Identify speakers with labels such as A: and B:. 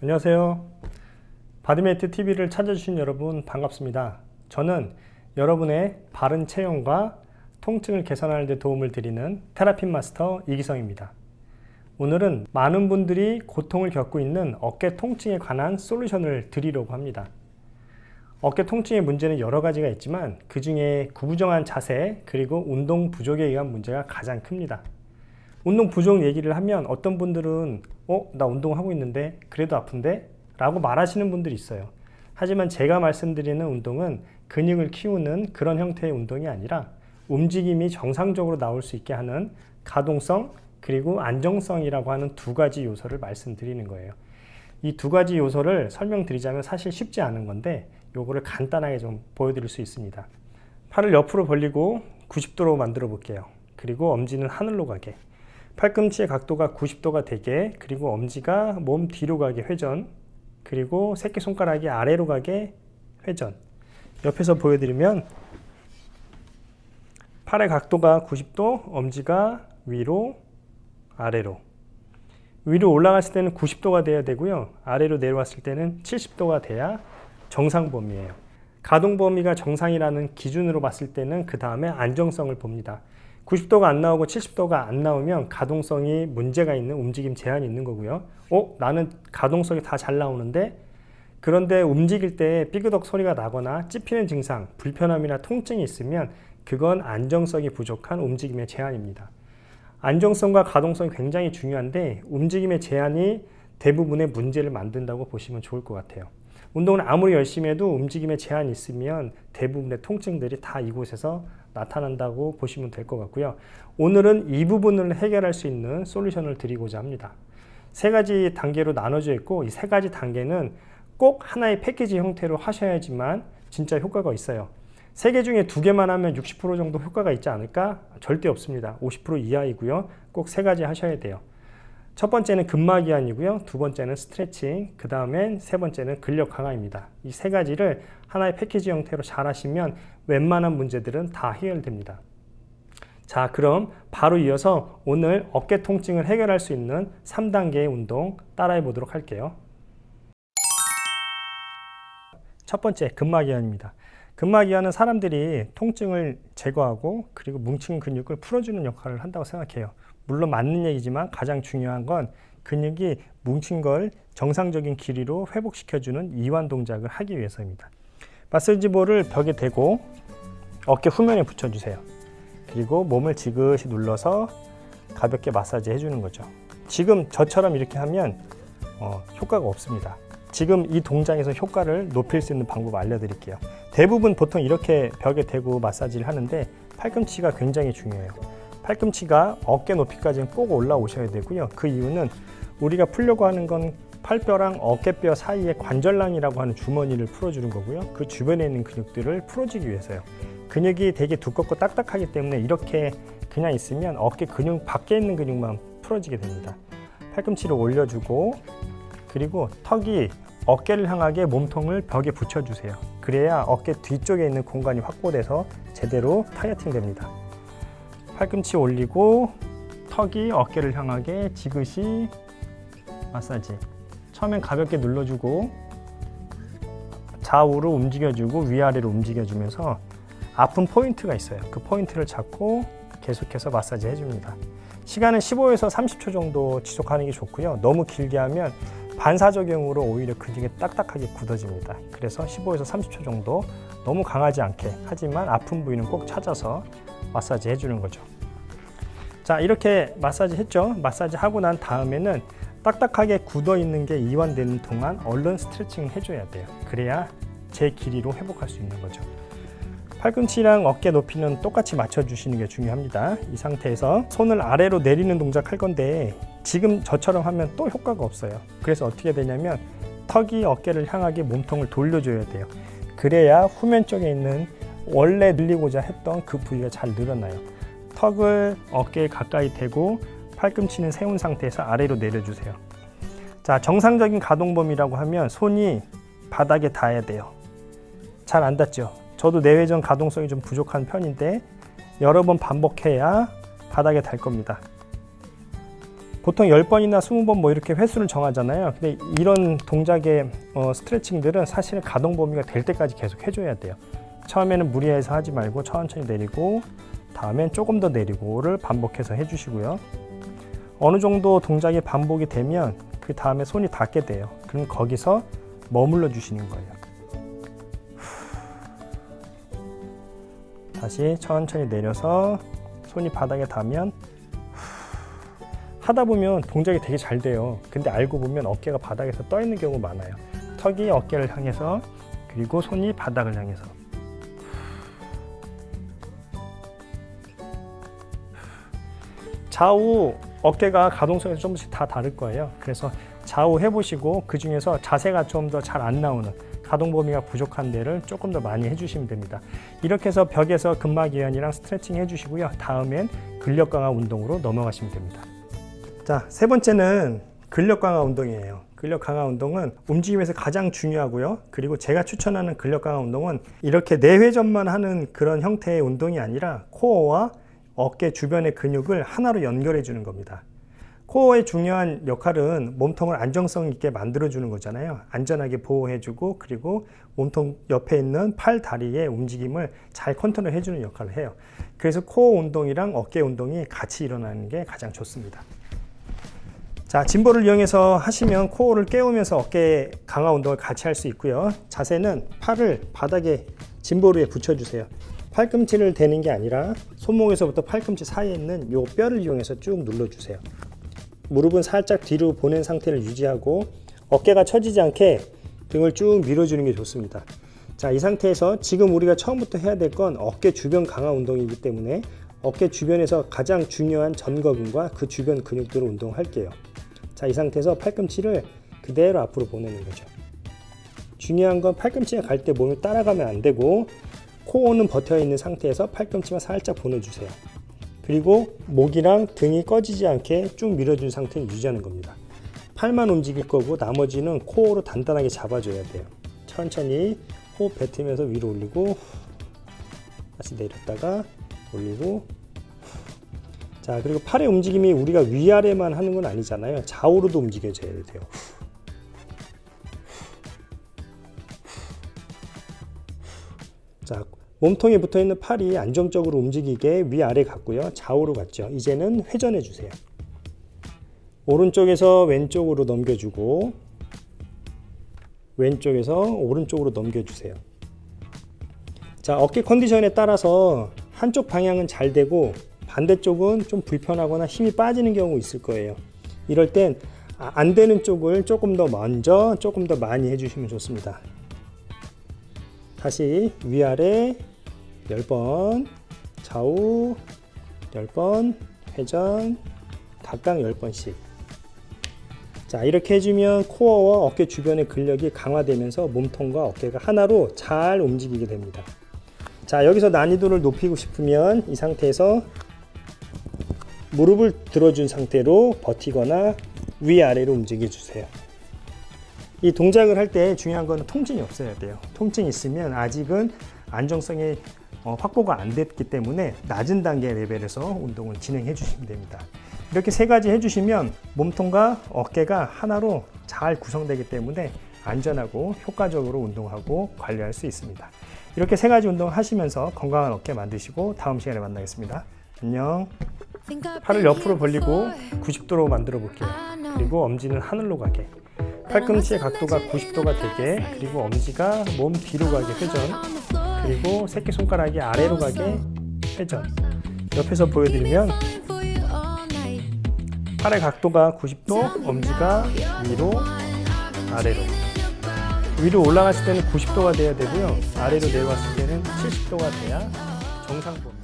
A: 안녕하세요. 바디메이트 TV를 찾아주신 여러분 반갑습니다. 저는 여러분의 바른 체형과 통증을 개선하는 데 도움을 드리는 테라핀 마스터 이기성입니다. 오늘은 많은 분들이 고통을 겪고 있는 어깨 통증에 관한 솔루션을 드리려고 합니다. 어깨 통증의 문제는 여러 가지가 있지만 그 중에 구부정한 자세 그리고 운동 부족에 의한 문제가 가장 큽니다. 운동 부족 얘기를 하면 어떤 분들은 나 운동하고 있는데 그래도 아픈데? 라고 말하시는 분들이 있어요. 하지만 제가 말씀드리는 운동은 근육을 키우는 그런 형태의 운동이 아니라 움직임이 정상적으로 나올 수 있게 하는 가동성 그리고 안정성이라고 하는 두 가지 요소를 말씀드리는 거예요. 이 두 가지 요소를 설명드리자면 사실 쉽지 않은 건데 요거를 간단하게 좀 보여드릴 수 있습니다. 팔을 옆으로 벌리고 90도로 만들어 볼게요. 그리고 엄지는 하늘로 가게, 팔꿈치의 각도가 90도가 되게, 그리고 엄지가 몸 뒤로 가게 회전, 그리고 새끼손가락이 아래로 가게 회전. 옆에서 보여드리면 팔의 각도가 90도, 엄지가 위로 아래로. 위로 올라갔을 때는 90도가 돼야 되고요. 아래로 내려왔을 때는 70도가 돼야 정상 범위예요. 가동 범위가 정상이라는 기준으로 봤을 때는 그 다음에 안정성을 봅니다. 90도가 안 나오고 70도가 안 나오면 가동성이 문제가 있는 움직임 제한이 있는 거고요. 나는 가동성이 다 잘 나오는데 그런데 움직일 때 삐그덕 소리가 나거나 찝히는 증상, 불편함이나 통증이 있으면 그건 안정성이 부족한 움직임의 제한입니다. 안정성과 가동성이 굉장히 중요한데 움직임의 제한이 대부분의 문제를 만든다고 보시면 좋을 것 같아요. 운동을 아무리 열심히 해도 움직임에 제한이 있으면 대부분의 통증들이 다 이곳에서 나타난다고 보시면 될 것 같고요. 오늘은 이 부분을 해결할 수 있는 솔루션을 드리고자 합니다. 세 가지 단계로 나눠져 있고 이 세 가지 단계는 꼭 하나의 패키지 형태로 하셔야지만 진짜 효과가 있어요. 세 개 중에 두 개만 하면 60% 정도 효과가 있지 않을까? 절대 없습니다. 50% 이하이고요. 꼭 세 가지 하셔야 돼요. 첫 번째는 근막이완이고요. 두 번째는 스트레칭, 그 다음엔 세 번째는 근력 강화입니다. 이 세 가지를 하나의 패키지 형태로 잘 하시면 웬만한 문제들은 다 해결됩니다. 자, 그럼 바로 이어서 오늘 어깨 통증을 해결할 수 있는 3단계의 운동 따라해 보도록 할게요. 첫 번째, 근막이완입니다. 근막이완은 사람들이 통증을 제거하고 그리고 뭉친 근육을 풀어주는 역할을 한다고 생각해요. 물론 맞는 얘기지만 가장 중요한 건 근육이 뭉친 걸 정상적인 길이로 회복시켜주는 이완 동작을 하기 위해서입니다. 마사지볼을 벽에 대고 어깨 후면에 붙여주세요. 그리고 몸을 지그시 눌러서 가볍게 마사지 해주는 거죠. 지금 저처럼 이렇게 하면 효과가 없습니다. 지금 이 동작에서 효과를 높일 수 있는 방법 알려드릴게요. 대부분 보통 이렇게 벽에 대고 마사지를 하는데 팔꿈치가 굉장히 중요해요. 팔꿈치가 어깨 높이까지는 꼭 올라오셔야 되고요. 그 이유는 우리가 풀려고 하는 건 팔뼈랑 어깨뼈 사이의 관절랑이라고 하는 주머니를 풀어주는 거고요. 그 주변에 있는 근육들을 풀어주기 위해서요. 근육이 되게 두껍고 딱딱하기 때문에 이렇게 그냥 있으면 어깨 근육 밖에 있는 근육만 풀어지게 됩니다. 팔꿈치를 올려주고 그리고 턱이 어깨를 향하게 몸통을 벽에 붙여주세요. 그래야 어깨 뒤쪽에 있는 공간이 확보돼서 제대로 타겟팅 됩니다. 팔꿈치 올리고 턱이 어깨를 향하게 지그시 마사지. 처음엔 가볍게 눌러주고 좌우로 움직여주고 위아래로 움직여주면서 아픈 포인트가 있어요. 그 포인트를 잡고 계속해서 마사지 해줍니다. 시간은 15에서 30초 정도 지속하는 게 좋고요. 너무 길게 하면 반사적용으로 오히려 근육이 딱딱하게 굳어집니다. 그래서 15에서 30초 정도 너무 강하지 않게 하지만 아픈 부위는 꼭 찾아서 마사지 해주는 거죠. 자, 이렇게 마사지 했죠. 마사지 하고 난 다음에는 딱딱하게 굳어 있는 게 이완되는 동안 얼른 스트레칭을 해줘야 돼요. 그래야 제 길이로 회복할 수 있는 거죠. 팔꿈치랑 어깨 높이는 똑같이 맞춰주시는 게 중요합니다. 이 상태에서 손을 아래로 내리는 동작 할 건데 지금 저처럼 하면 또 효과가 없어요. 그래서 어떻게 되냐면 턱이 어깨를 향하게 몸통을 돌려줘야 돼요. 그래야 후면 쪽에 있는 원래 늘리고자 했던 그 부위가 잘 늘어나요. 턱을 어깨에 가까이 대고 팔꿈치는 세운 상태에서 아래로 내려주세요. 자, 정상적인 가동 범위라고 하면 손이 바닥에 닿아야 돼요. 잘 안 닿죠? 저도 내외전 가동성이 좀 부족한 편인데 여러 번 반복해야 바닥에 닿을 겁니다. 보통 10번이나 20번 뭐 이렇게 횟수를 정하잖아요. 근데 이런 동작의 스트레칭들은 사실은 가동 범위가 될 때까지 계속 해줘야 돼요. 처음에는 무리해서 하지 말고 천천히 내리고, 다음엔 조금 더 내리고를 반복해서 해주시고요. 어느 정도 동작이 반복이 되면 그 다음에 손이 닿게 돼요. 그럼 거기서 머물러 주시는 거예요. 다시 천천히 내려서 손이 바닥에 닿으면 하다 보면 동작이 되게 잘 돼요. 근데 알고 보면 어깨가 바닥에서 떠 있는 경우가 많아요. 턱이 어깨를 향해서, 그리고 손이 바닥을 향해서. 좌우 어깨가 가동성에서 조금씩 다 다를 거예요. 그래서 좌우 해보시고 그 중에서 자세가 좀 더 잘 안 나오는, 가동 범위가 부족한 데를 조금 더 많이 해주시면 됩니다. 이렇게 해서 벽에서 근막이완이랑 스트레칭 해주시고요. 다음엔 근력 강화 운동으로 넘어가시면 됩니다. 자, 세 번째는 근력 강화 운동이에요. 근력 강화 운동은 움직임에서 가장 중요하고요. 그리고 제가 추천하는 근력 강화 운동은 이렇게 내회전만 하는 그런 형태의 운동이 아니라 코어와 어깨 주변의 근육을 하나로 연결해 주는 겁니다. 코어의 중요한 역할은 몸통을 안정성 있게 만들어 주는 거잖아요. 안전하게 보호해 주고, 그리고 몸통 옆에 있는 팔, 다리의 움직임을 잘 컨트롤해 주는 역할을 해요. 그래서 코어 운동이랑 어깨 운동이 같이 일어나는 게 가장 좋습니다. 자, 짐볼을 이용해서 하시면 코어를 깨우면서 어깨 강화 운동을 같이 할 수 있고요. 자세는 팔을 바닥에 짐볼 위에 붙여주세요. 팔꿈치를 대는 게 아니라 손목에서부터 팔꿈치 사이에 있는 이 뼈를 이용해서 쭉 눌러주세요. 무릎은 살짝 뒤로 보낸 상태를 유지하고 어깨가 처지지 않게 등을 쭉 밀어주는 게 좋습니다. 자, 이 상태에서 지금 우리가 처음부터 해야 될 건 어깨 주변 강화 운동이기 때문에 어깨 주변에서 가장 중요한 전거근과 그 주변 근육들을 운동할게요. 자, 이 상태에서 팔꿈치를 그대로 앞으로 보내는 거죠. 중요한 건 팔꿈치가 갈 때 몸을 따라가면 안 되고, 코어는 버텨 있는 상태에서 팔꿈치만 살짝 보내주세요. 그리고 목이랑 등이 꺼지지 않게 쭉 밀어준 상태를 유지하는 겁니다. 팔만 움직일 거고 나머지는 코어로 단단하게 잡아줘야 돼요. 천천히 호흡 뱉으면서 위로 올리고, 다시 내렸다가 올리고. 자, 그리고 팔의 움직임이 우리가 위아래만 하는 건 아니잖아요. 좌우로도 움직여줘야 돼요. 자, 몸통에 붙어있는 팔이 안정적으로 움직이게 위아래 갔고요. 좌우로 갔죠. 이제는 회전해 주세요. 오른쪽에서 왼쪽으로 넘겨주고, 왼쪽에서 오른쪽으로 넘겨주세요. 자, 어깨 컨디션에 따라서 한쪽 방향은 잘 되고 반대쪽은 좀 불편하거나 힘이 빠지는 경우 있을 거예요. 이럴 땐 안 되는 쪽을 조금 더 먼저, 조금 더 많이 해주시면 좋습니다. 다시 위아래 10번, 좌우 10번, 회전, 각각 10번씩. 자, 이렇게 해주면 코어와 어깨 주변의 근력이 강화되면서 몸통과 어깨가 하나로 잘 움직이게 됩니다. 자, 여기서 난이도를 높이고 싶으면 이 상태에서 무릎을 들어준 상태로 버티거나 위아래로 움직여 주세요. 이 동작을 할 때 중요한 건 통증이 없어야 돼요. 통증이 있으면 아직은 안정성이 확보가 안 됐기 때문에 낮은 단계 레벨에서 운동을 진행해 주시면 됩니다. 이렇게 세 가지 해주시면 몸통과 어깨가 하나로 잘 구성되기 때문에 안전하고 효과적으로 운동하고 관리할 수 있습니다. 이렇게 세 가지 운동 하시면서 건강한 어깨 만드시고 다음 시간에 만나겠습니다. 안녕. 팔을 옆으로 벌리고 90도로 만들어 볼게요. 그리고 엄지는 하늘로 가게, 팔꿈치의 각도가 90도가 되게, 그리고 엄지가 몸 뒤로 가게 회전, 그리고 새끼손가락이 아래로 가게 회전. 옆에서 보여드리면 팔의 각도가 90도, 엄지가 위로 아래로. 위로 올라갔을 때는 90도가 돼야 되고요, 아래로 내려왔을 때는 70도가 돼야 정상 범위.